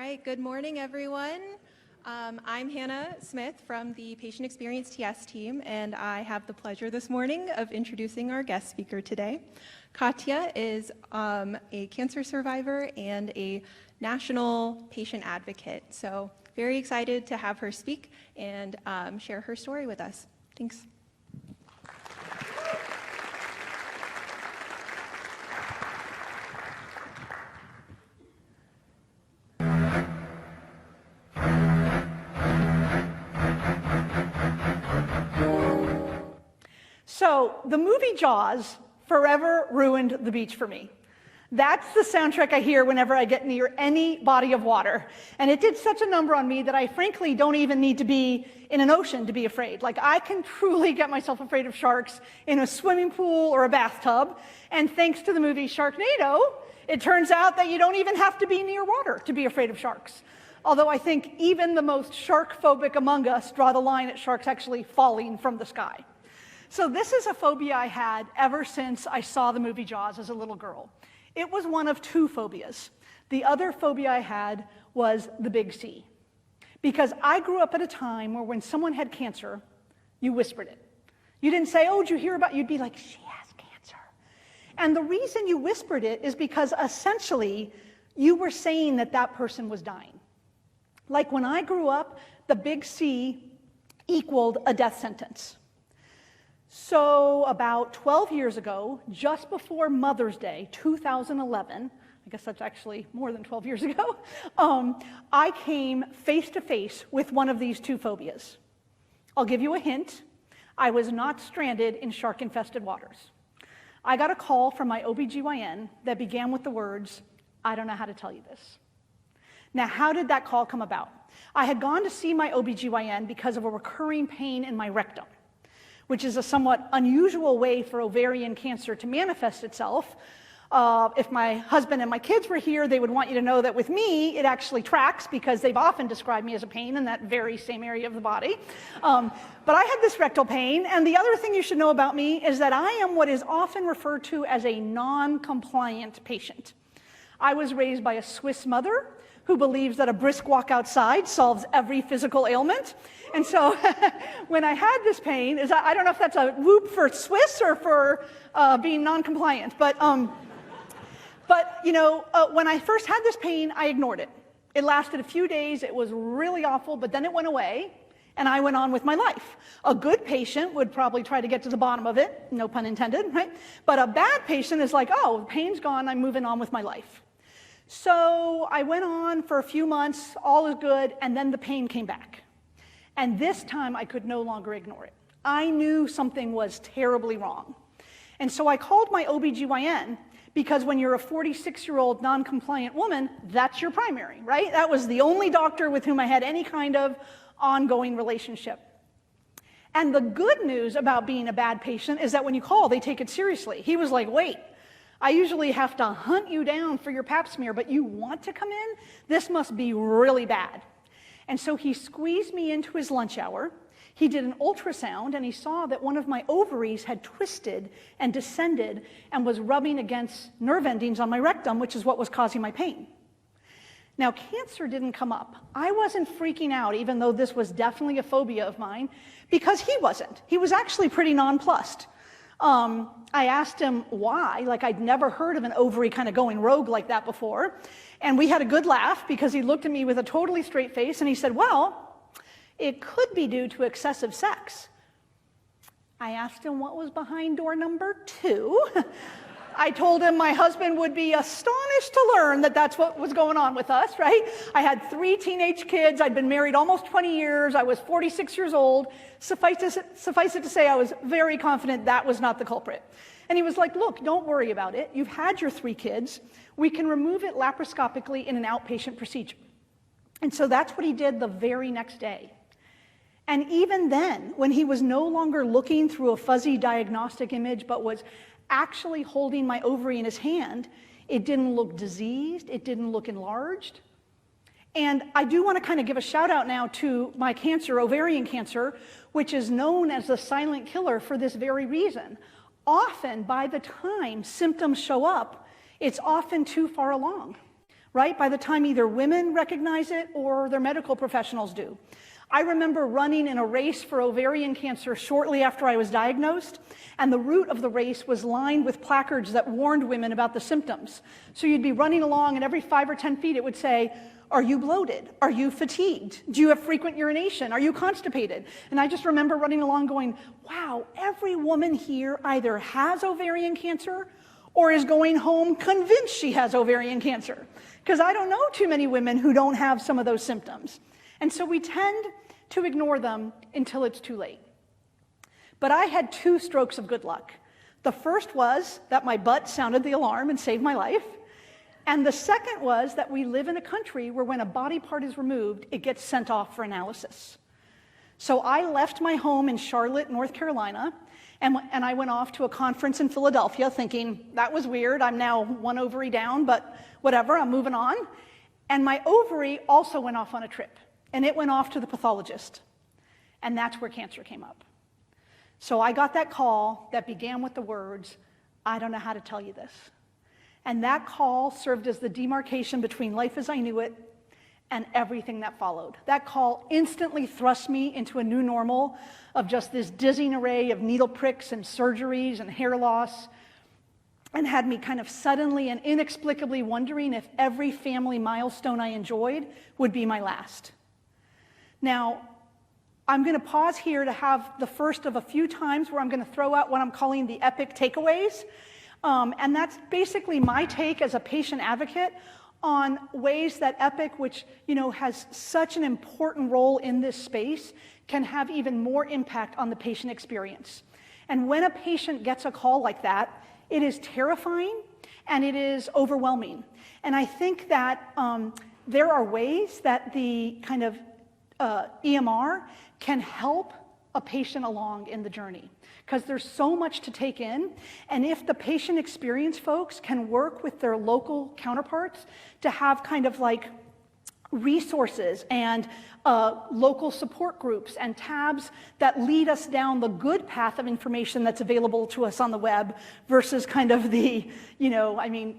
right, good morning, everyone. I'm Hannah Smith from the Patient Experience TS team, and I have the pleasure this morning of introducing our guest speaker today. Katya is a cancer survivor and a national patient advocate, so very excited to have her speak and share her story with us. Thanks. So the movie Jaws forever ruined the beach for me. That's the soundtrack I hear whenever I get near any body of water. And it did such a number on me that I frankly don't even need to be in an ocean to be afraid. Like, I can truly get myself afraid of sharks in a swimming pool or a bathtub. And thanks to the movie Sharknado, it turns out that you don't even have to be near water to be afraid of sharks. Although I think even the most shark-phobic among us draw the line at sharks actually falling from the sky. So this is a phobia I had ever since I saw the movie Jaws as a little girl. It was one of two phobias. The other phobia I had was the big C. Because I grew up at a time where when someone had cancer, you whispered it. You didn't say, oh, did you hear about it? You'd be like, she has cancer. And the reason you whispered it is because essentially you were saying that that person was dying. Like when I grew up, the big C equaled a death sentence. So about 12 years ago, just before Mother's Day, 2011, I guess that's actually more than 12 years ago, I came face to face with one of these two phobias. I'll give you a hint. I was not stranded in shark-infested waters. I got a call from my OBGYN that began with the words, I don't know how to tell you this. Now, how did that call come about? I had gone to see my OBGYN because of a recurring pain in my rectum, which is a somewhat unusual way for ovarian cancer to manifest itself. If my husband and my kids were here, they would want you to know that with me, it actually tracks because they've often described me as a pain in that very same area of the body. But I had this rectal pain, and the other thing you should know about me is that I am what is often referred to as a non-compliant patient. I was raised by a Swiss mother who believes that a brisk walk outside solves every physical ailment. And so when I had this pain, I don't know if that's a whoop for Swiss or for being non-compliant, but you know, when I first had this pain, I ignored it. It lasted a few days, it was really awful, but then it went away, and I went on with my life. A good patient would probably try to get to the bottom of it, no pun intended, right? But a bad patient is like, oh, the pain's gone, I'm moving on with my life. So I went on for a few months, all is good, and then the pain came back. And this time I could no longer ignore it. I knew something was terribly wrong. And so I called my OBGYN because when you're a 46-year-old non-compliant woman, that's your primary, right? That was the only doctor with whom I had any kind of ongoing relationship. And the good news about being a bad patient is that when you call, they take it seriously. He was like, wait, I usually have to hunt you down for your pap smear, but you want to come in? This must be really bad. And so he squeezed me into his lunch hour. He did an ultrasound, and he saw that one of my ovaries had twisted and descended and was rubbing against nerve endings on my rectum, which is what was causing my pain. Now, cancer didn't come up. I wasn't freaking out, even though this was definitely a phobia of mine, because he wasn't. He was actually pretty nonplussed. I asked him why, like I'd never heard of an ovary kind of going rogue like that before. And we had a good laugh because he looked at me with a totally straight face and he said, well, it could be due to excessive sex. I asked him what was behind door number 2. I told him my husband would be astonished to learn that that's what was going on with us, right? I had 3 teenage kids. I'd been married almost 20 years. I was 46 years old. Suffice it to say, I was very confident that was not the culprit. And he was like, look, don't worry about it. You've had your 3 kids. We can remove it laparoscopically in an outpatient procedure. And so that's what he did the very next day. And even then, when he was no longer looking through a fuzzy diagnostic image, but was actually holding my ovary in his hand, it didn't look diseased, it didn't look enlarged. And I do want to kind of give a shout out now to my cancer, ovarian cancer, which is known as the silent killer for this very reason. Often, by the time symptoms show up, it's often too far along, right? By the time either women recognize it or their medical professionals do. I remember running in a race for ovarian cancer shortly after I was diagnosed, and the route of the race was lined with placards that warned women about the symptoms. So you'd be running along, and every 5 or 10 feet it would say, are you bloated? Are you fatigued? Do you have frequent urination? Are you constipated? And I just remember running along going, wow, every woman here either has ovarian cancer or is going home convinced she has ovarian cancer. Because I don't know too many women who don't have some of those symptoms. And so we tend to ignore them until it's too late. But I had 2 strokes of good luck. The first was that my butt sounded the alarm and saved my life. And the second was that we live in a country where when a body part is removed, it gets sent off for analysis. So I left my home in Charlotte, North Carolina, and I went off to a conference in Philadelphia thinking, that was weird, I'm now 1 ovary down, but whatever, I'm moving on. And my ovary also went off on a trip. And it went off to the pathologist. And that's where cancer came up. So I got that call that began with the words, I don't know how to tell you this. And that call served as the demarcation between life as I knew it and everything that followed. That call instantly thrust me into a new normal of just this dizzying array of needle pricks and surgeries and hair loss, and had me kind of suddenly and inexplicably wondering if every family milestone I enjoyed would be my last. Now, I'm going to pause here to have the first of a few times where I'm going to throw out what I'm calling the epic takeaways. And that's basically my take as a patient advocate on ways that EPIC, which has such an important role in this space, can have even more impact on the patient experience. And when a patient gets a call like that, it is terrifying and it is overwhelming. And I think that there are ways that the kind of EMR can help a patient along in the journey, because there's so much to take in. And if the patient experience folks can work with their local counterparts to have kind of like resources and local support groups and tabs that lead us down the good path of information that's available to us on the web versus kind of the,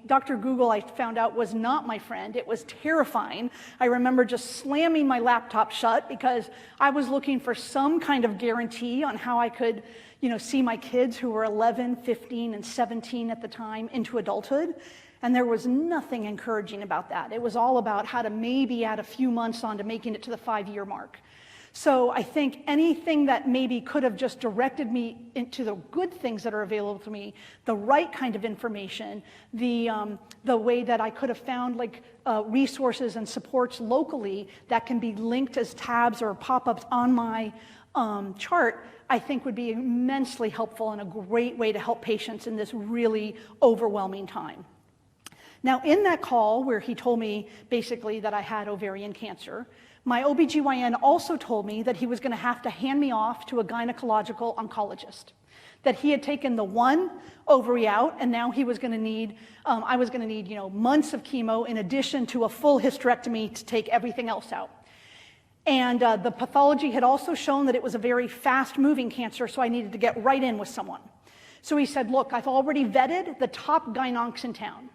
Dr. Google, I found out, was not my friend. It was terrifying. I remember just slamming my laptop shut because I was looking for some kind of guarantee on how I could see my kids, who were 11, 15, and 17 at the time, into adulthood. And there was nothing encouraging about that. It was all about how to maybe add a few months on to making it to the 5-year mark. So I think anything that maybe could have just directed me into the good things that are available to me, the right kind of information, the way that I could have found resources and supports locally that can be linked as tabs or pop-ups on my chart, I think would be immensely helpful and a great way to help patients in this really overwhelming time. Now, in that call where he told me basically that I had ovarian cancer, my OBGYN also told me that he was going to have to hand me off to a gynecological oncologist, that he had taken the one ovary out, and now he was going to need, I was going to need, months of chemo in addition to a full hysterectomy to take everything else out. And the pathology had also shown that it was a very fast-moving cancer, so I needed to get right in with someone. So he said, look, I've already vetted the top gyn-oncs in town.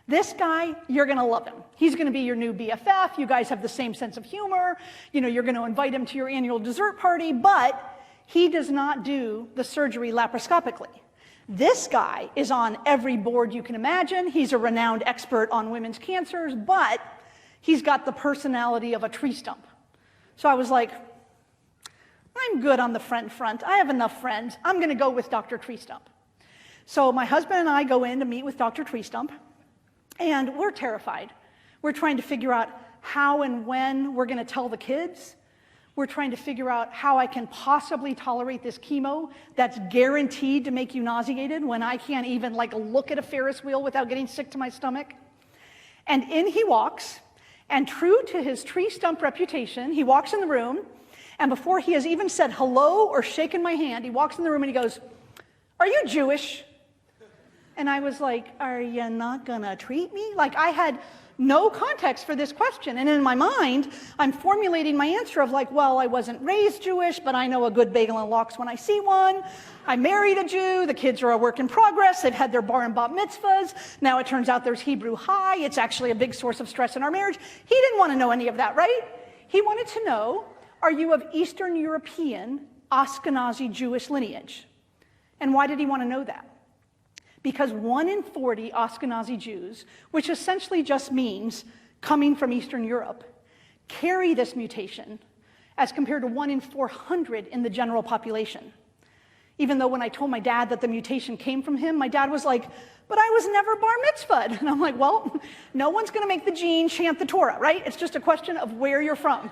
This guy, you're going to love him. He's going to be your new BFF. You guys have the same sense of humor. You're going to invite him to your annual dessert party, but he does not do the surgery laparoscopically. This guy is on every board you can imagine. He's a renowned expert on women's cancers, but he's got the personality of a tree stump. So I was like, I'm good on the friend front. I have enough friends. I'm going to go with Dr. Tree Stump. So my husband and I go in to meet with Dr. Tree Stump. And we're terrified. We're trying to figure out how and when we're going to tell the kids. We're trying to figure out how I can possibly tolerate this chemo that's guaranteed to make you nauseated when I can't even look at a Ferris wheel without getting sick to my stomach. And in he walks, and true to his tree stump reputation, he walks in the room, and before he has even said hello or shaken my hand, he walks in the room and he goes, "Are you Jewish?" And I was like, are you not gonna treat me? I had no context for this question. And in my mind, I'm formulating my answer of like, well, I wasn't raised Jewish, but I know a good bagel and lox when I see one. I married a Jew. The kids are a work in progress. They've had their bar and bat mitzvahs. Now it turns out there's Hebrew high. It's actually a big source of stress in our marriage. He didn't want to know any of that, right? He wanted to know, are you of Eastern European Ashkenazi Jewish lineage? And why did he want to know that? Because 1 in 40 Ashkenazi Jews, which essentially just means coming from Eastern Europe, carry this mutation as compared to 1 in 400 in the general population. Even though when I told my dad that the mutation came from him, my dad was like, but I was never bar mitzvahed. And I'm like, well, no one's going to make the gene chant the Torah, right? It's just a question of where you're from.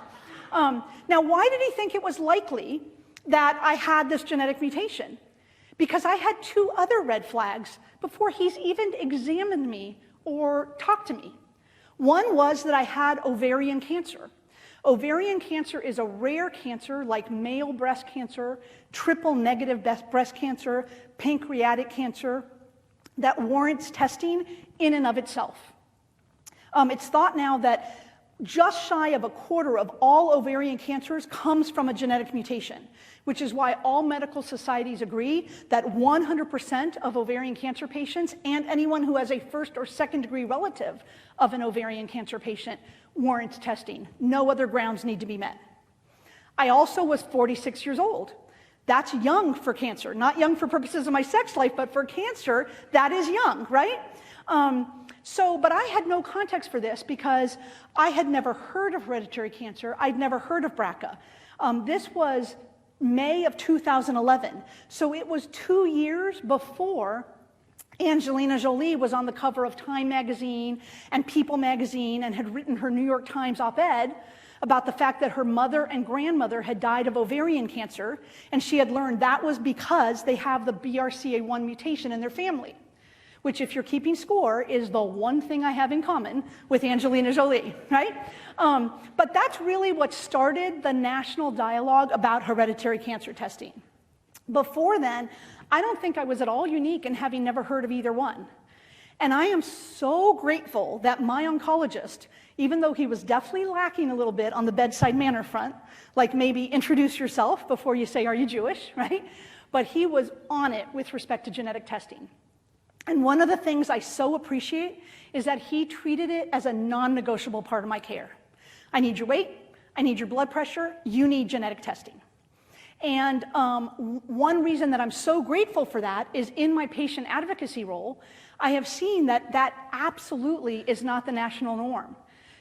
Now, why did he think it was likely that I had this genetic mutation? Because I had 2 other red flags before he's even examined me or talked to me. One was that I had ovarian cancer. Ovarian cancer is a rare cancer like male breast cancer, triple negative breast cancer, pancreatic cancer, that warrants testing in and of itself. It's thought now that just shy of a quarter of all ovarian cancers comes from a genetic mutation, which is why all medical societies agree that 100% of ovarian cancer patients and anyone who has a first or second degree relative of an ovarian cancer patient warrants testing. No other grounds need to be met. I also was 46 years old. That's young for cancer, not young for purposes of my sex life, but for cancer, that is young, right? But I had no context for this because I had never heard of hereditary cancer. I'd never heard of BRCA. This was May of 2011. So it was 2 years before Angelina Jolie was on the cover of Time magazine and People magazine and had written her New York Times op-ed about the fact that her mother and grandmother had died of ovarian cancer, and she had learned that was because they have the BRCA1 mutation in their family, which, if you're keeping score, is the one thing I have in common with Angelina Jolie, right? But that's really what started the national dialogue about hereditary cancer testing. Before then, I don't think I was at all unique in having never heard of either one. And I am so grateful that my oncologist, even though he was definitely lacking a little bit on the bedside manner front, like maybe introduce yourself before you say, are you Jewish, right? But he was on it with respect to genetic testing. And one of the things I so appreciate is that he treated it as a non-negotiable part of my care. I need your weight, I need your blood pressure, you need genetic testing. And one reason that I'm so grateful for that is in my patient advocacy role, I have seen that that absolutely is not the national norm.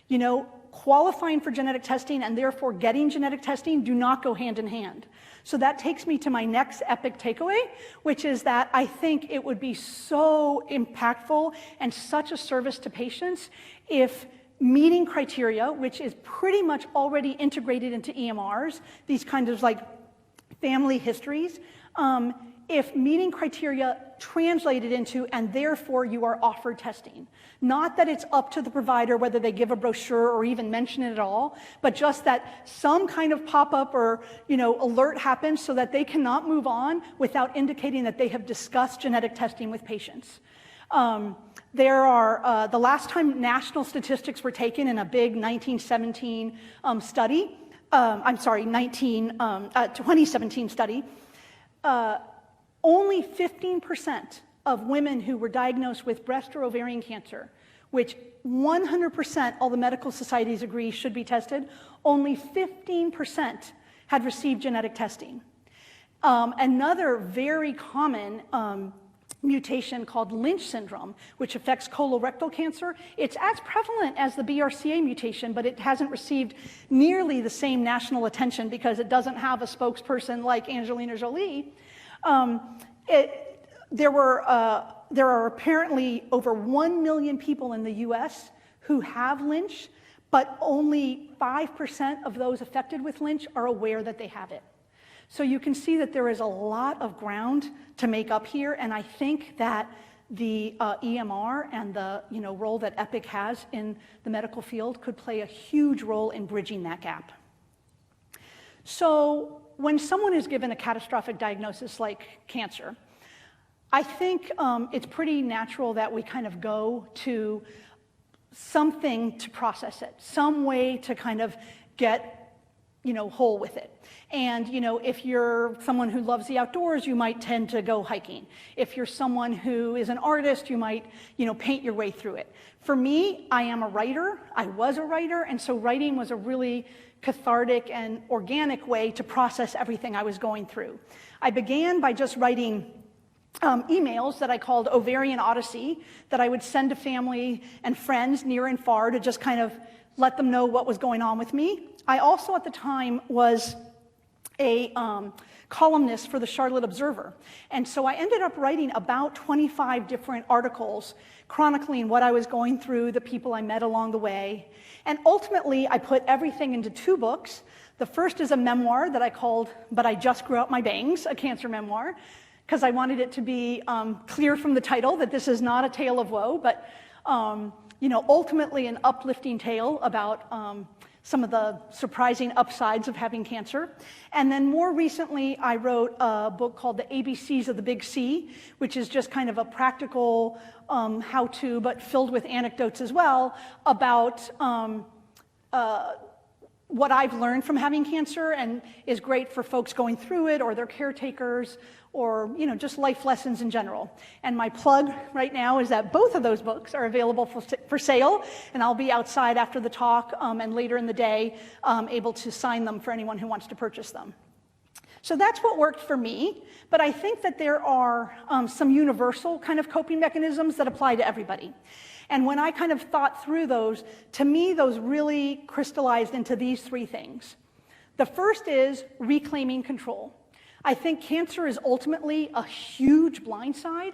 You know, qualifying for genetic testing and therefore getting genetic testing do not go hand in hand. So that takes me to my next epic takeaway, which is that I think it would be so impactful and such a service to patients if meeting criteria, which is pretty much already integrated into EMRs, these kinds of like family histories, if meeting criteria translated into and therefore you are offered testing. Not that it's up to the provider whether they give a brochure or even mention it at all, but just that some kind of pop-up or alert happens so that they cannot move on without indicating that they have discussed genetic testing with patients. There are, the last time national statistics were taken in a big 1917 study, 2017 study, only 15% of women who were diagnosed with breast or ovarian cancer, which 100% all the medical societies agree should be tested, only 15% had received genetic testing. Another very common mutation called Lynch syndrome, which affects colorectal cancer. It's as prevalent as the BRCA mutation, but it hasn't received nearly the same national attention because it doesn't have a spokesperson like Angelina Jolie. There are apparently over 1 million people in the US who have Lynch, but only 5% of those affected with Lynch are aware that they have it. So you can see that there is a lot of ground to make up here, and I think that the EMR and the role that Epic has in the medical field could play a huge role in bridging that gap. So when someone is given a catastrophic diagnosis like cancer, I think it's pretty natural that we kind of go to something to process it, some way to kind of get, whole with it. And, if you're someone who loves the outdoors, you might tend to go hiking. If you're someone who is an artist, you might, paint your way through it. For me, I am a writer. I was a writer, and so writing was a really cathartic and organic way to process everything I was going through. I began by just writing emails that I called Ovarian Odyssey that I would send to family and friends near and far to just kind of let them know what was going on with me. I also at the time was a columnist for the Charlotte Observer. And so I ended up writing about 25 different articles chronicling what I was going through, the people I met along the way. And ultimately, I put everything into 2 books. The first is a memoir that I called But I Just Grew Out My Bangs, a cancer memoir, because I wanted it to be clear from the title that this is not a tale of woe, but ultimately an uplifting tale about some of the surprising upsides of having cancer. And then more recently, I wrote a book called The ABCs of the Big C, which is just kind of a practical how-to, but filled with anecdotes as well, about what I've learned from having cancer and is great for folks going through it or their caretakers or just life lessons in general. And my plug right now is that both of those books are available for sale, and I'll be outside after the talk and later in the day able to sign them for anyone who wants to purchase them. So that's what worked for me, but I think that there are some universal kind of coping mechanisms that apply to everybody. And when I kind of thought through those, to me, those really crystallized into these 3 things. The first is reclaiming control. I think cancer is ultimately a huge blindside.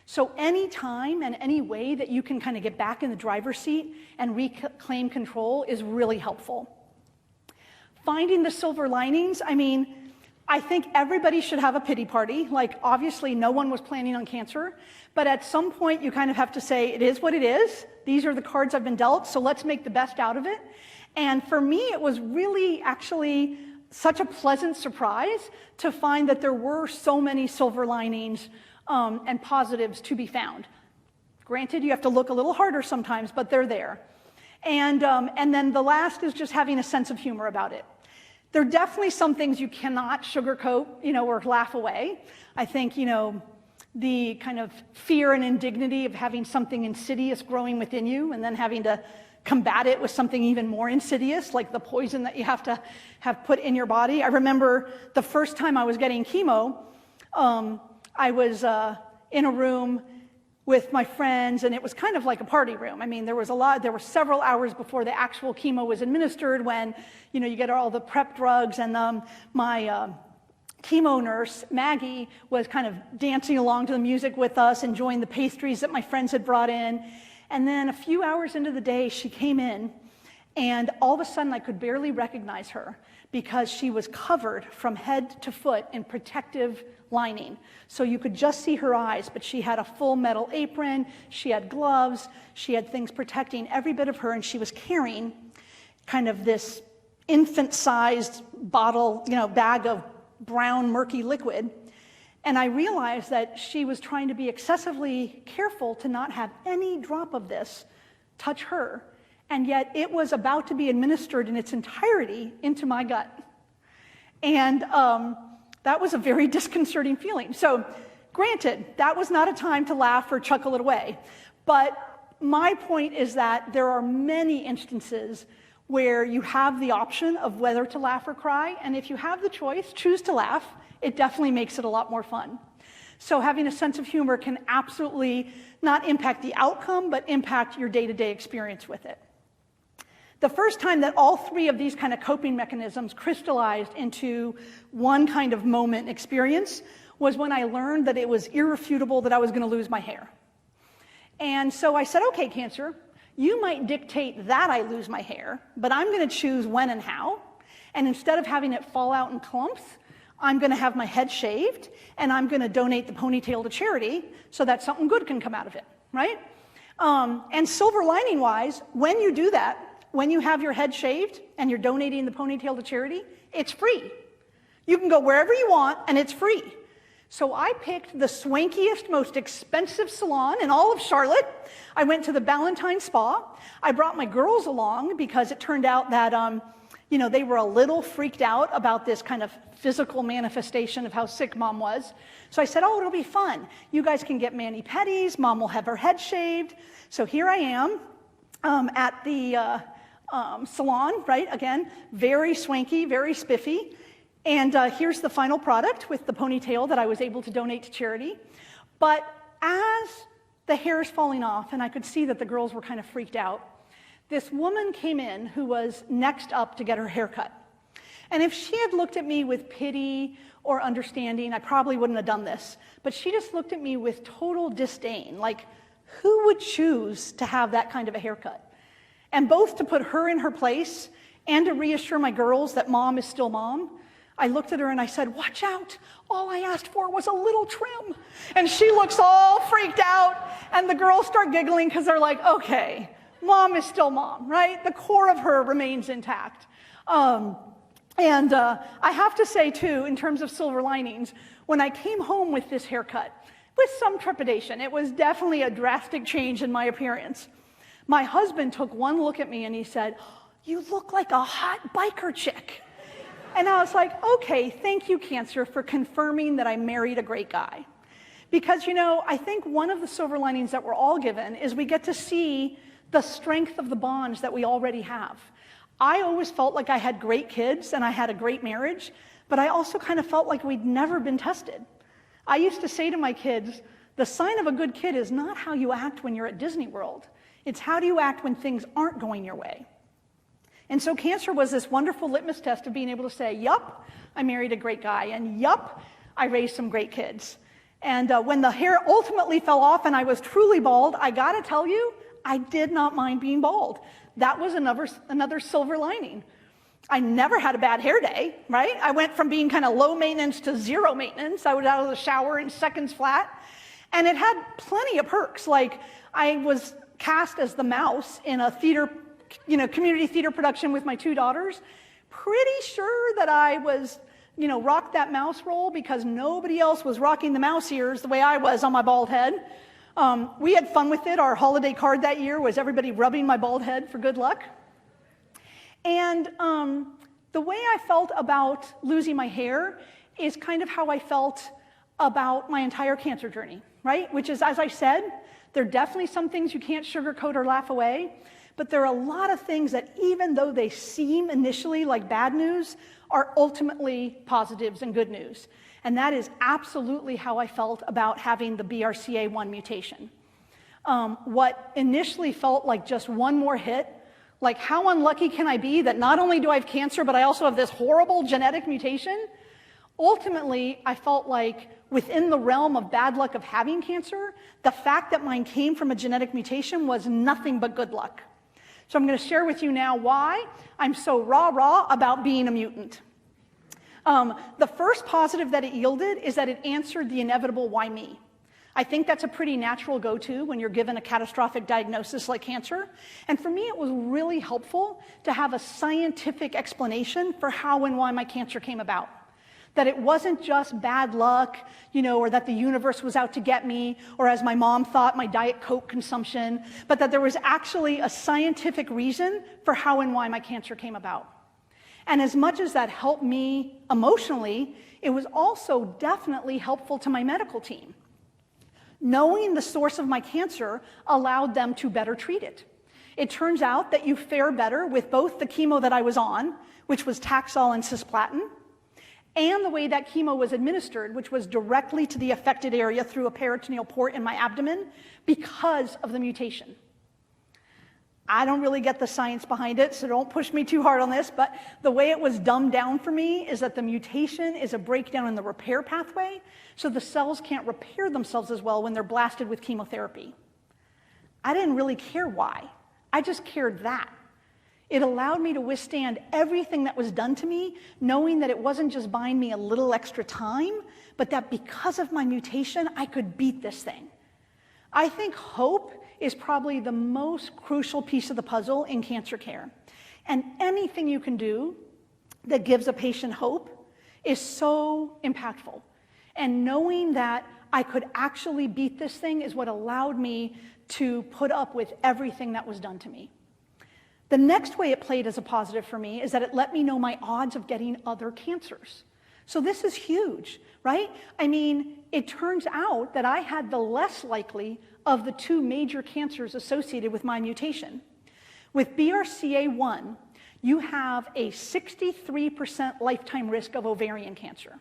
So any time and any way that you can kind of get back in the driver's seat and reclaim control is really helpful. Finding the silver linings, I think everybody should have a pity party. Like, obviously, no one was planning on cancer. But at some point, you kind of have to say, it is what it is. These are the cards I've been dealt, so let's make the best out of it. And for me, it was really actually such a pleasant surprise to find that there were so many silver linings and positives to be found. Granted, you have to look a little harder sometimes, but they're there. And then the last is just having a sense of humor about it. There are definitely some things you cannot sugarcoat, or laugh away. I think, the kind of fear and indignity of having something insidious growing within you and then having to combat it with something even more insidious, like the poison that you have to have put in your body. I remember the first time I was getting chemo, I was in a room with my friends, and it was kind of like a party room. There were several hours before the actual chemo was administered when, you get all the prep drugs, and my chemo nurse, Maggie, was kind of dancing along to the music with us, enjoying the pastries that my friends had brought in. And then a few hours into the day, she came in, and all of a sudden I could barely recognize her because she was covered from head to foot in protective lining. So you could just see her eyes, but she had a full metal apron, she had gloves, she had things protecting every bit of her, and she was carrying kind of this infant-sized bottle, bag of brown, murky liquid. And I realized that she was trying to be excessively careful to not have any drop of this touch her. And yet it was about to be administered in its entirety into my gut. And that was a very disconcerting feeling. So granted, that was not a time to laugh or chuckle it away. But my point is that there are many instances where you have the option of whether to laugh or cry. And if you have the choice, choose to laugh. It definitely makes it a lot more fun. So having a sense of humor can absolutely not impact the outcome, but impact your day-to-day experience with it. The first time that all 3 of these kind of coping mechanisms crystallized into one kind of moment experience was when I learned that it was irrefutable that I was going to lose my hair. And so I said, okay, cancer, you might dictate that I lose my hair, but I'm going to choose when and how. And instead of having it fall out in clumps, I'm going to have my head shaved, and I'm going to donate the ponytail to charity so that something good can come out of it, right? And silver lining-wise, when you do that, when you have your head shaved and you're donating the ponytail to charity, it's free. You can go wherever you want, and it's free. So I picked the swankiest, most expensive salon in all of Charlotte. I went to the Ballantyne Spa. I brought my girls along because it turned out that, they were a little freaked out about this kind of physical manifestation of how sick mom was. So I said, oh, it'll be fun. You guys can get mani-pedis. Mom will have her head shaved. So here I am at the salon, right? Again, very swanky, very spiffy. And here's the final product with the ponytail that I was able to donate to charity. But as the hair is falling off, and I could see that the girls were kind of freaked out, this woman came in who was next up to get her hair cut. And if she had looked at me with pity or understanding, I probably wouldn't have done this. But she just looked at me with total disdain, like, who would choose to have that kind of a haircut? And both to put her in her place and to reassure my girls that mom is still mom, I looked at her and I said, watch out. All I asked for was a little trim. And she looks all freaked out, and the girls start giggling because they're like, okay, mom is still mom, right? The core of her remains intact. I have to say, too, in terms of silver linings, when I came home with this haircut, with some trepidation, it was definitely a drastic change in my appearance. My husband took one look at me and he said, you look like a hot biker chick. And I was like, okay, thank you, cancer, for confirming that I married a great guy. Because, I think one of the silver linings that we're all given is we get to see the strength of the bonds that we already have. I always felt like I had great kids and I had a great marriage, but I also kind of felt like we'd never been tested. I used to say to my kids, the sign of a good kid is not how you act when you're at Disney World. It's how do you act when things aren't going your way. And so cancer was this wonderful litmus test of being able to say, yup, I married a great guy, and yup, I raised some great kids. And when the hair ultimately fell off and I was truly bald, I gotta tell you, I did not mind being bald. That was another silver lining. I never had a bad hair day, right? I went from being kind of low maintenance to zero maintenance. I was out of the shower in seconds flat. And it had plenty of perks. Like, I was cast as the mouse in a theater, community theater production with my two daughters. Pretty sure that I was, rocked that mouse role because nobody else was rocking the mouse ears the way I was on my bald head. We had fun with it. Our holiday card that year was everybody rubbing my bald head for good luck. And the way I felt about losing my hair is kind of how I felt about my entire cancer journey, right? Which is, as I said, there are definitely some things you can't sugarcoat or laugh away, but there are a lot of things that, even though they seem initially like bad news, are ultimately positives and good news. And that is absolutely how I felt about having the BRCA1 mutation. What initially felt like just one more hit, like how unlucky can I be that not only do I have cancer, but I also have this horrible genetic mutation? Ultimately, I felt like within the realm of bad luck of having cancer, the fact that mine came from a genetic mutation was nothing but good luck. So I'm going to share with you now why I'm so rah-rah about being a mutant. The first positive that it yielded is that it answered the inevitable why me. I think that's a pretty natural go-to when you're given a catastrophic diagnosis like cancer. And for me, it was really helpful to have a scientific explanation for how and why my cancer came about. That it wasn't just bad luck, or that the universe was out to get me, or as my mom thought, my Diet Coke consumption, but that there was actually a scientific reason for how and why my cancer came about. And as much as that helped me emotionally, it was also definitely helpful to my medical team. Knowing the source of my cancer allowed them to better treat it. It turns out that you fare better with both the chemo that I was on, which was Taxol and cisplatin, and the way that chemo was administered, which was directly to the affected area through a peritoneal port in my abdomen because of the mutation. I don't really get the science behind it, so don't push me too hard on this, but the way it was dumbed down for me is that the mutation is a breakdown in the repair pathway, so the cells can't repair themselves as well when they're blasted with chemotherapy. I didn't really care why. I just cared that. It allowed me to withstand everything that was done to me, knowing that it wasn't just buying me a little extra time, but that because of my mutation, I could beat this thing. I think hope is probably the most crucial piece of the puzzle in cancer care. And anything you can do that gives a patient hope is so impactful. And knowing that I could actually beat this thing is what allowed me to put up with everything that was done to me. The next way it played as a positive for me is that it let me know my odds of getting other cancers. So this is huge, right? I mean, it turns out that I had the less likely of the two major cancers associated with my mutation. With BRCA1, you have a 63% lifetime risk of ovarian cancer.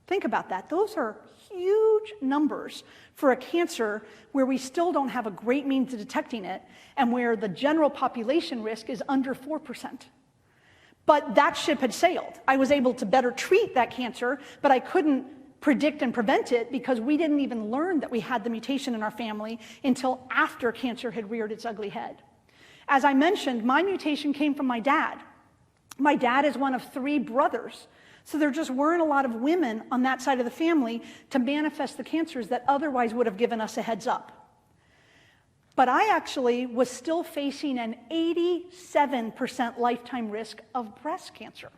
Think about that. Those are huge numbers for a cancer where we still don't have a great means of detecting it and where the general population risk is under 4%. But that ship had sailed. I was able to better treat that cancer, but I couldn't predict and prevent it because we didn't even learn that we had the mutation in our family until after cancer had reared its ugly head. As I mentioned, my mutation came from my dad. My dad is one of 3 brothers. So there just weren't a lot of women on that side of the family to manifest the cancers that otherwise would have given us a heads up. But I actually was still facing an 87% lifetime risk of breast cancer.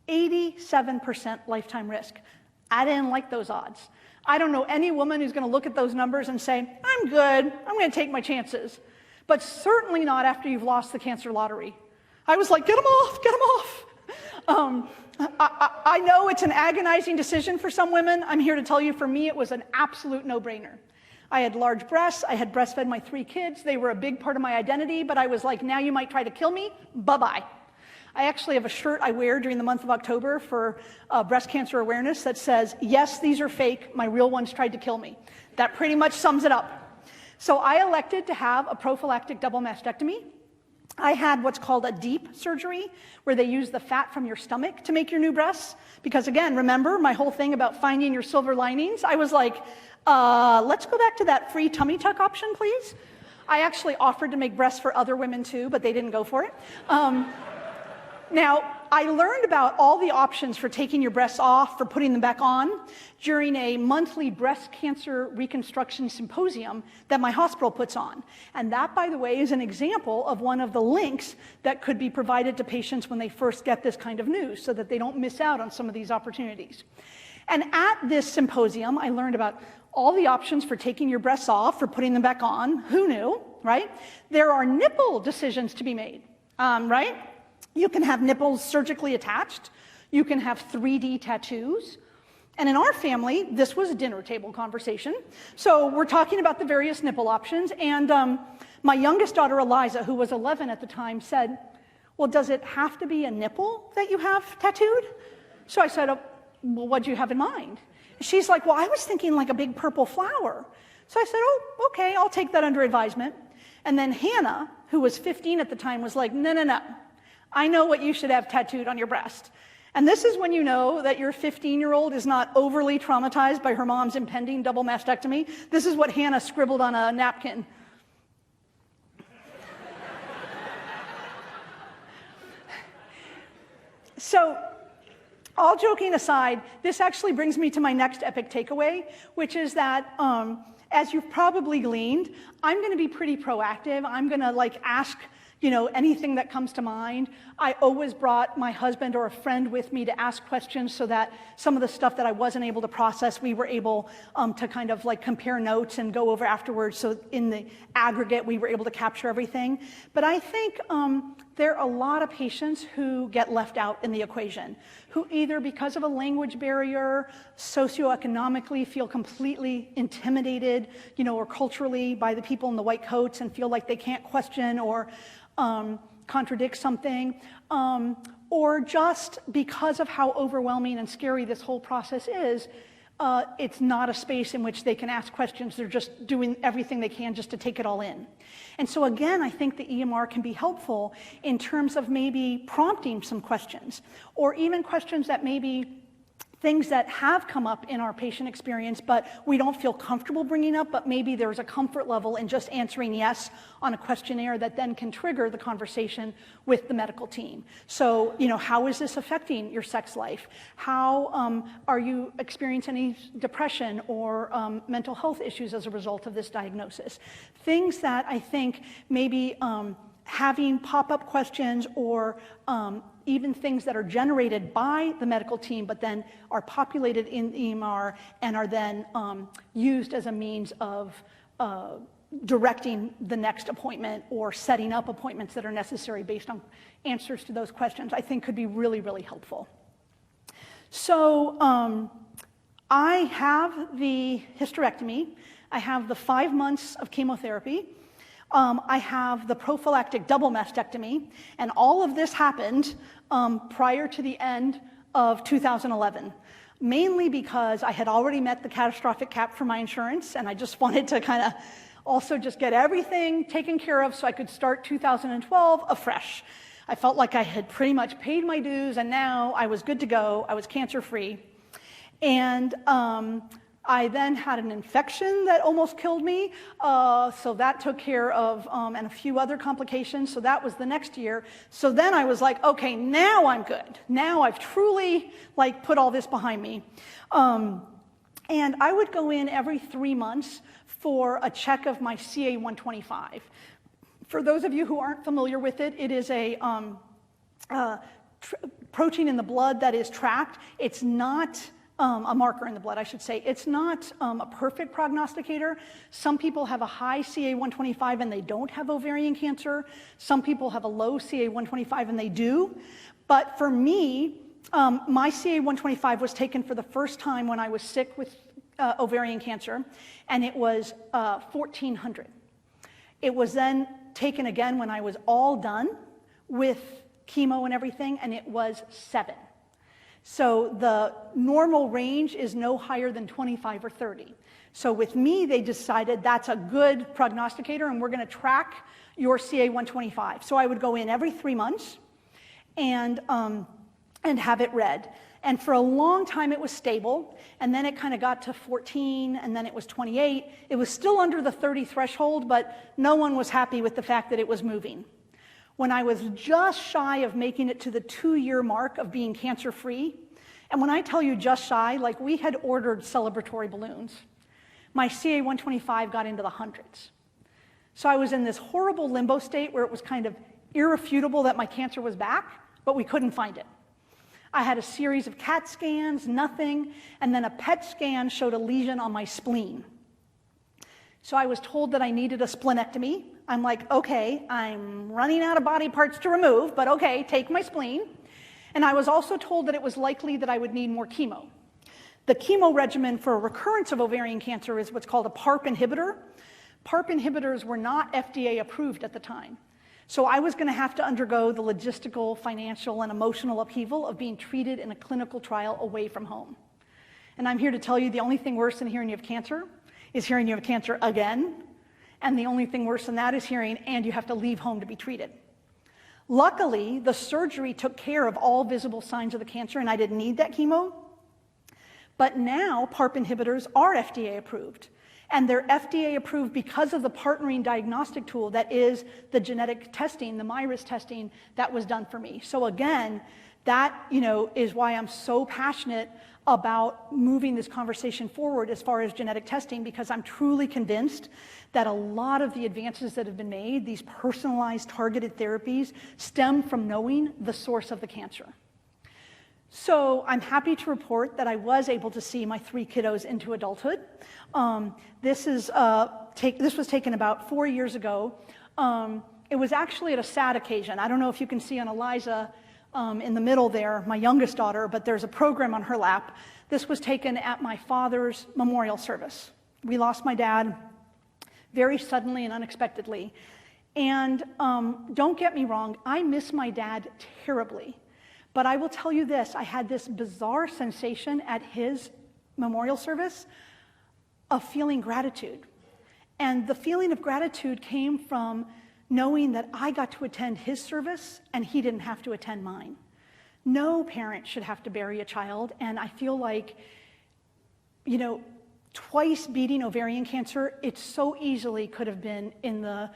87% lifetime risk. I didn't like those odds. I don't know any woman who's going to look at those numbers and say, I'm good, I'm going to take my chances. But certainly not after you've lost the cancer lottery. I was like, get them off, get them off. I know it's an agonizing decision for some women. I'm here to tell you, for me, it was an absolute no-brainer. I had large breasts. I had breastfed my 3 kids. They were a big part of my identity, but I was like, now you might try to kill me. Bye-bye. I actually have a shirt I wear during the month of October for breast cancer awareness that says, yes, these are fake. My real ones tried to kill me. That pretty much sums it up. So I elected to have a prophylactic double mastectomy. I had what's called a deep surgery, where they use the fat from your stomach to make your new breasts. Because again, remember my whole thing about finding your silver linings? I was like, let's go back to that free tummy tuck option, please. I actually offered to make breasts for other women too, but they didn't go for it. Now, I learned about all the options for taking your breasts off, for putting them back on, during a monthly breast cancer reconstruction symposium that my hospital puts on. And that, by the way, is an example of one of the links that could be provided to patients when they first get this kind of news, so that they don't miss out on some of these opportunities. And at this symposium, I learned about all the options for taking your breasts off, for putting them back on. Who knew, right? There are nipple decisions to be made, right? You can have nipples surgically attached. You can have 3D tattoos. And in our family, this was a dinner table conversation. So we're talking about the various nipple options. And my youngest daughter, Eliza, who was 11 at the time, said, well, does it have to be a nipple that you have tattooed? So I said, oh, well, what do you have in mind? She's like, well, I was thinking like a big purple flower. So I said, oh, okay, I'll take that under advisement. And then Hannah, who was 15 at the time, was like, no, no, no. I know what you should have tattooed on your breast. And this is when you know that your 15-year-old is not overly traumatized by her mom's impending double mastectomy. This is what Hannah scribbled on a napkin. So, all joking aside, this actually brings me to my next epic takeaway, which is that, as you've probably gleaned, I'm going to be pretty proactive. I'm going to ask, anything that comes to mind. I always brought my husband or a friend with me to ask questions, so that some of the stuff that I wasn't able to process, we were able to kind of compare notes and go over afterwards. So in the aggregate, we were able to capture everything. But I think there are a lot of patients who get left out in the equation, who either because of a language barrier, socioeconomically feel completely intimidated, or culturally by the people in the white coats and feel like they can't question or contradict something, or just because of how overwhelming and scary this whole process is, it's not a space in which they can ask questions. They're just doing everything they can just to take it all in. And so again, I think the EMR can be helpful in terms of maybe prompting some questions, or even questions that maybe things that have come up in our patient experience, but we don't feel comfortable bringing up, but maybe there's a comfort level in just answering yes on a questionnaire that then can trigger the conversation with the medical team. So, how is this affecting your sex life? How are you experiencing any depression or mental health issues as a result of this diagnosis? Things that I think maybe having pop-up questions or even things that are generated by the medical team, but then are populated in EMR and are then used as a means of directing the next appointment or setting up appointments that are necessary based on answers to those questions, I think could be really, really helpful. So I have the hysterectomy. I have the 5 months of chemotherapy. I have the prophylactic double mastectomy, and all of this happened prior to the end of 2011, mainly because I had already met the catastrophic cap for my insurance, and I just wanted to kind of also just get everything taken care of so I could start 2012 afresh. I felt like I had pretty much paid my dues, and now I was good to go. I was cancer-free. And I then had an infection that almost killed me, so that took care of, and a few other complications, so that was the next year. So then I was like, okay, now I'm good. Now I've truly put all this behind me. And I would go in every 3 months for a check of my CA-125. For those of you who aren't familiar with it, it is a protein in the blood that is tracked. It's not a marker in the blood, I should say. It's not a perfect prognosticator. Some people have a high CA-125 and they don't have ovarian cancer. Some people have a low CA-125 and they do. But for me, my CA-125 was taken for the first time when I was sick with ovarian cancer, and it was 1,400. It was then taken again when I was all done with chemo and everything, and it was 7. So the normal range is no higher than 25 or 30. So with me, they decided that's a good prognosticator, and we're going to track your CA-125. So I would go in every 3 months and have it read. And for a long time, it was stable, and then it kind of got to 14, and then it was 28. It was still under the 30 threshold, but no one was happy with the fact that it was moving. When I was just shy of making it to the 2-year mark of being cancer-free, and when I tell you just shy, we had ordered celebratory balloons, my CA-125 got into the hundreds. So I was in this horrible limbo state where it was kind of irrefutable that my cancer was back, but we couldn't find it. I had a series of CAT scans, nothing, and then a PET scan showed a lesion on my spleen. So I was told that I needed a splenectomy. I'm like, okay, I'm running out of body parts to remove, but okay, take my spleen. And I was also told that it was likely that I would need more chemo. The chemo regimen for a recurrence of ovarian cancer is what's called a PARP inhibitor. PARP inhibitors were not FDA approved at the time. So I was going to have to undergo the logistical, financial, and emotional upheaval of being treated in a clinical trial away from home. And I'm here to tell you the only thing worse than hearing you have cancer is hearing you have cancer again. And the only thing worse than that is hearing, and you have to leave home to be treated. Luckily, the surgery took care of all visible signs of the cancer, and I didn't need that chemo. But now PARP inhibitors are FDA approved. And they're FDA approved because of the partnering diagnostic tool that is the genetic testing, the MyRisk testing that was done for me. So again, that is why I'm so passionate about moving this conversation forward as far as genetic testing, because I'm truly convinced that a lot of the advances that have been made, these personalized targeted therapies, stem from knowing the source of the cancer. So I'm happy to report that I was able to see my 3 kiddos into adulthood. This was taken about 4 years ago. It was actually at a sad occasion. I don't know if you can see on Eliza in the middle there, my youngest daughter, but there's a program on her lap. This was taken at my father's memorial service. We lost my dad very suddenly and unexpectedly. And don't get me wrong, I miss my dad terribly. But I will tell you this, I had this bizarre sensation at his memorial service of feeling gratitude. And the feeling of gratitude came from knowing that I got to attend his service and he didn't have to attend mine. No parent should have to bury a child, and I feel like, twice beating ovarian cancer, it so easily could have been in the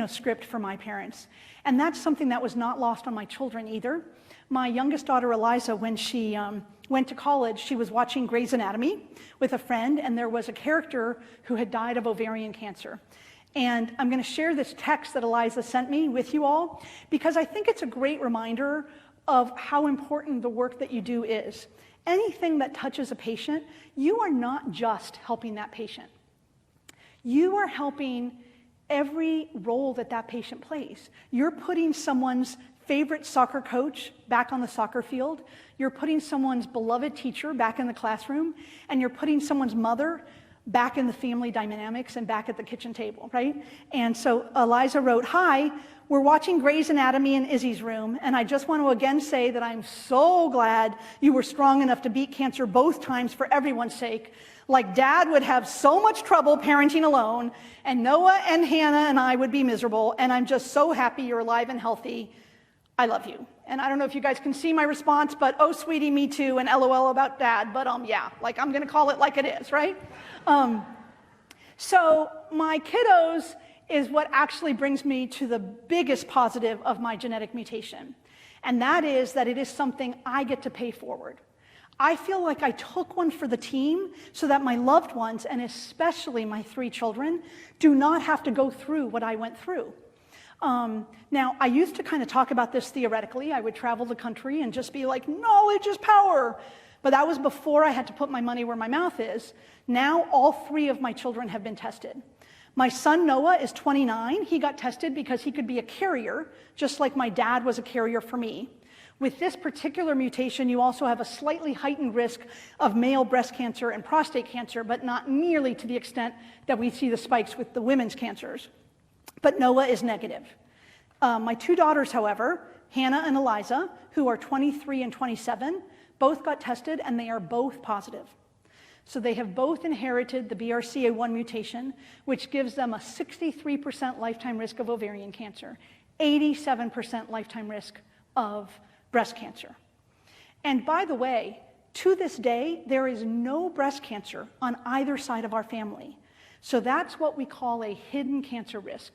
script for my parents. And that's something that was not lost on my children either. My youngest daughter, Eliza, when she went to college, she was watching Grey's Anatomy with a friend, and there was a character who had died of ovarian cancer. And I'm going to share this text that Eliza sent me with you all because I think it's a great reminder of how important the work that you do is. Anything that touches a patient, you are not just helping that patient. You are helping every role that that patient plays. You're putting someone's favorite soccer coach back on the soccer field. You're putting someone's beloved teacher back in the classroom. And you're putting someone's mother back in the family dynamics and back at the kitchen table, right? And so Eliza wrote, "Hi, we're watching Grey's Anatomy in Izzy's room, and I just want to again say that I'm so glad you were strong enough to beat cancer both times for everyone's sake. Like Dad would have so much trouble parenting alone, and Noah and Hannah and I would be miserable, and I'm just so happy you're alive and healthy. I love you." And I don't know if you guys can see my response, but oh, sweetie, me too, and LOL about Dad, but yeah, like I'm gonna call it like it is, right? So my kiddos is what actually brings me to the biggest positive of my genetic mutation. And that is that it is something I get to pay forward. I feel like I took one for the team so that my loved ones, and especially my 3 children, do not have to go through what I went through. Now, I used to kind of talk about this theoretically. I would travel the country and just be like, knowledge is power. But that was before I had to put my money where my mouth is. Now, all 3 of my children have been tested. My son Noah is 29. He got tested because he could be a carrier, just like my dad was a carrier for me. With this particular mutation, you also have a slightly heightened risk of male breast cancer and prostate cancer, but not nearly to the extent that we see the spikes with the women's cancers. But Noah is negative. My 2 daughters, however, Hannah and Eliza, who are 23 and 27, both got tested and they are both positive. So they have both inherited the BRCA1 mutation, which gives them a 63% lifetime risk of ovarian cancer, 87% lifetime risk of breast cancer. And by the way, to this day, there is no breast cancer on either side of our family. So that's what we call a hidden cancer risk.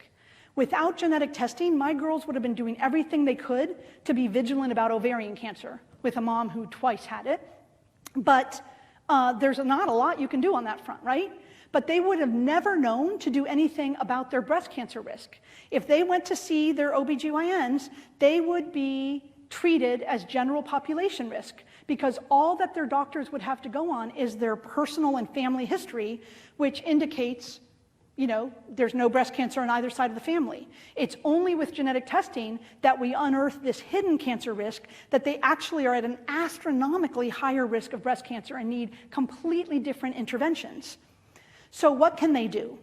Without genetic testing, my girls would have been doing everything they could to be vigilant about ovarian cancer with a mom who twice had it. But there's not a lot you can do on that front, right? But they would have never known to do anything about their breast cancer risk. If they went to see their OBGYNs, they would be treated as general population risk because all that their doctors would have to go on is their personal and family history, which indicates, you know, there's no breast cancer on either side of the family. It's only with genetic testing that we unearth this hidden cancer risk that they actually are at an astronomically higher risk of breast cancer and need completely different interventions. So what can they do?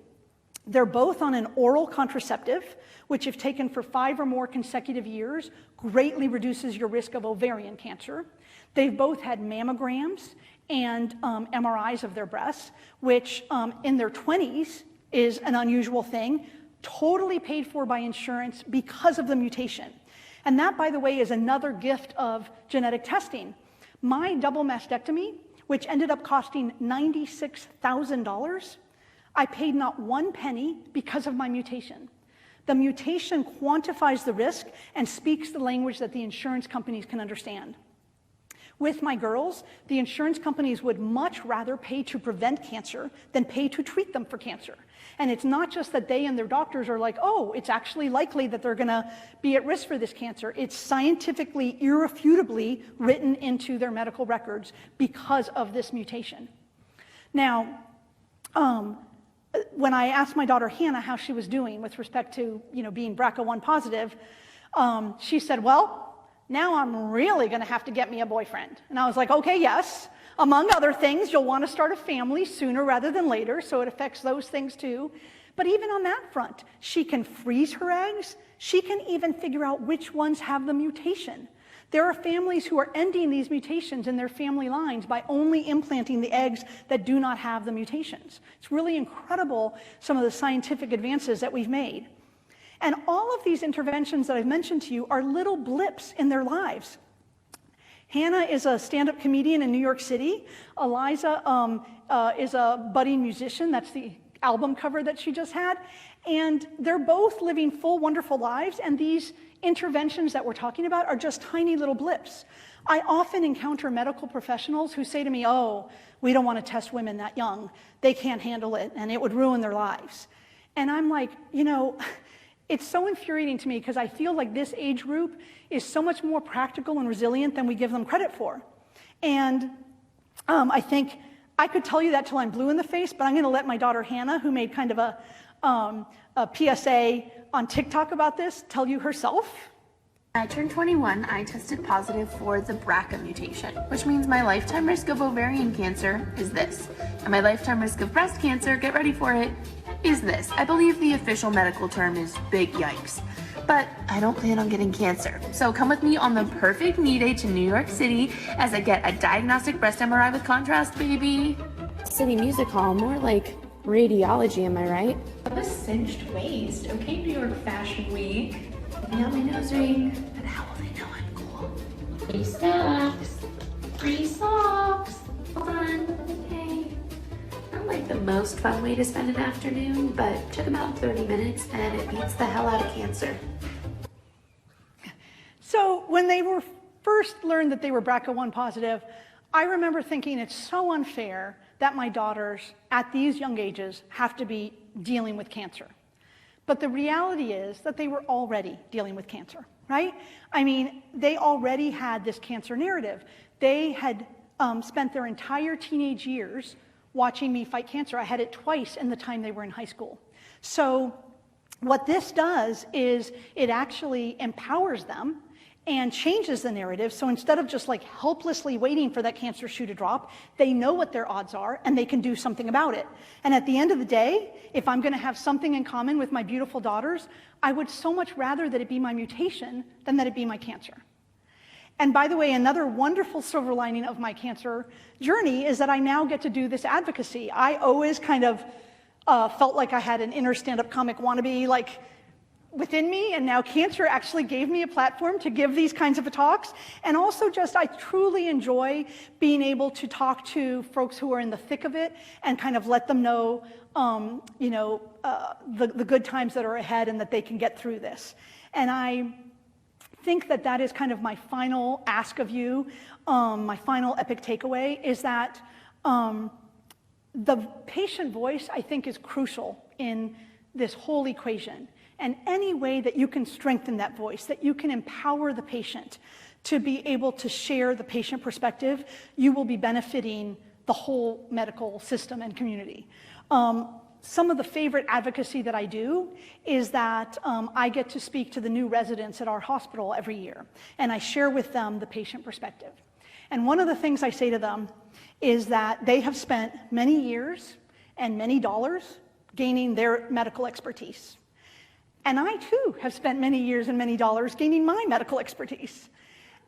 They're both on an oral contraceptive, which if taken for 5 or more consecutive years, greatly reduces your risk of ovarian cancer. They've both had mammograms and MRIs of their breasts, which in their 20s is an unusual thing, totally paid for by insurance because of the mutation. And that, by the way, is another gift of genetic testing. My double mastectomy, which ended up costing $96,000, I paid not 1 penny because of my mutation. The mutation quantifies the risk and speaks the language that the insurance companies can understand. With my girls, the insurance companies would much rather pay to prevent cancer than pay to treat them for cancer. And it's not just that they and their doctors are like, oh, it's actually likely that they're gonna be at risk for this cancer. It's scientifically, irrefutably written into their medical records because of this mutation. Now, when I asked my daughter Hannah how she was doing with respect to, being BRCA1 positive, she said, well, now I'm really going to have to get me a boyfriend. And I was like, okay, yes. Among other things, you'll want to start a family sooner rather than later, so it affects those things too. But even on that front, she can freeze her eggs. She can even figure out which ones have the mutation. There are families who are ending these mutations in their family lines by only implanting the eggs that do not have the mutations. It's really incredible, some of the scientific advances that we've made. And all of these interventions that I've mentioned to you are little blips in their lives. Hannah is a stand-up comedian in New York City. Eliza is a budding musician. That's the album cover that she just had. And they're both living full, wonderful lives, and these interventions that we're talking about are just tiny little blips. I often encounter medical professionals who say to me, oh, we don't want to test women that young. They can't handle it, and it would ruin their lives. And I'm like, you know, it's so infuriating to me because I feel like this age group is so much more practical and resilient than we give them credit for. And I think I could tell you that till I'm blue in the face, but I'm going to let my daughter Hannah, who made kind of a PSA on TikTok about this, tell you herself. When I turned 21, I tested positive for the BRCA mutation, which means my lifetime risk of ovarian cancer is this, and my lifetime risk of breast cancer, get ready for it, is this. I believe the official medical term is big yikes, but I don't plan on getting cancer. So come with me on the perfect me day to New York City as I get a diagnostic breast MRI with contrast, baby. City Music Hall, more like radiology, am I right? A cinched waist, okay, New York Fashion Week. Now my nose ring, but how will they know I'm cool? Free snacks, free socks. Hold on, hey. Not like the most fun way to spend an afternoon, but took about 30 minutes and it beats the hell out of cancer. So when they were first learned that they were BRCA1 positive, I remember thinking it's so unfair that my daughters at these young ages have to be dealing with cancer. But the reality is that they were already dealing with cancer, right? I mean, they already had this cancer narrative. They had spent their entire teenage years watching me fight cancer. I had it twice in the time they were in high school. So what this does is it actually empowers them and changes the narrative. So instead of just like helplessly waiting for that cancer shoe to drop, they know what their odds are and they can do something about it. And at the end of the day, if I'm gonna have something in common with my beautiful daughters, I would so much rather that it be my mutation than that it be my cancer. And by the way, another wonderful silver lining of my cancer journey is that I now get to do this advocacy. I always kind of felt like I had an inner stand-up comic wannabe, like, within me, and now cancer actually gave me a platform to give these kinds of talks. And also just, I truly enjoy being able to talk to folks who are in the thick of it and kind of let them know, the good times that are ahead and that they can get through this. And I think that that is kind of my final ask of you, my final epic takeaway is that the patient voice, I think, is crucial in this whole equation. And any way that you can strengthen that voice, that you can empower the patient to be able to share the patient perspective, you will be benefiting the whole medical system and community. Some of the favorite advocacy that I do is that I get to speak to the new residents at our hospital every year, and I share with them the patient perspective. And one of the things I say to them is that they have spent many years and many dollars gaining their medical expertise. And I too have spent many years and many dollars gaining my medical expertise.